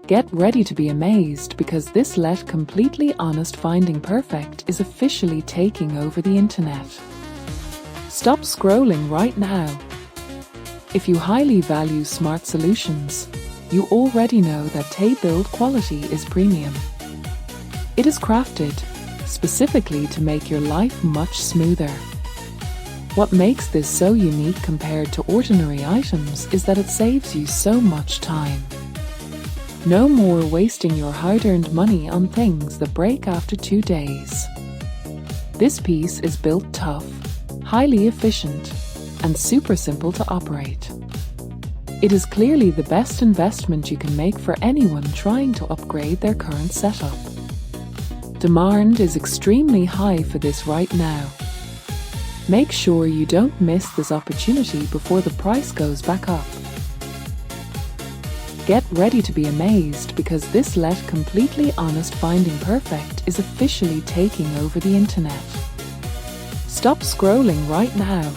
Get ready to be amazed because this Let Completely Honest Finding Perfect is officially taking over the internet. Stop scrolling right now. If you highly value smart solutions, you already know that Tay build quality is premium. It is crafted specifically to make your life much smoother. What makes this so unique compared to ordinary items is that it saves you so much time. No more wasting your hard-earned money on things that break after 2 days. This piece is built tough, highly efficient, and super simple to operate. It is clearly the best investment you can make for anyone trying to upgrade their current setup. Demand is extremely high for this right now. Make sure you don't miss this opportunity before the price goes back up. Get ready to be amazed because this Let Completely Honest Finding Perfect is officially taking over the internet. Stop scrolling right now.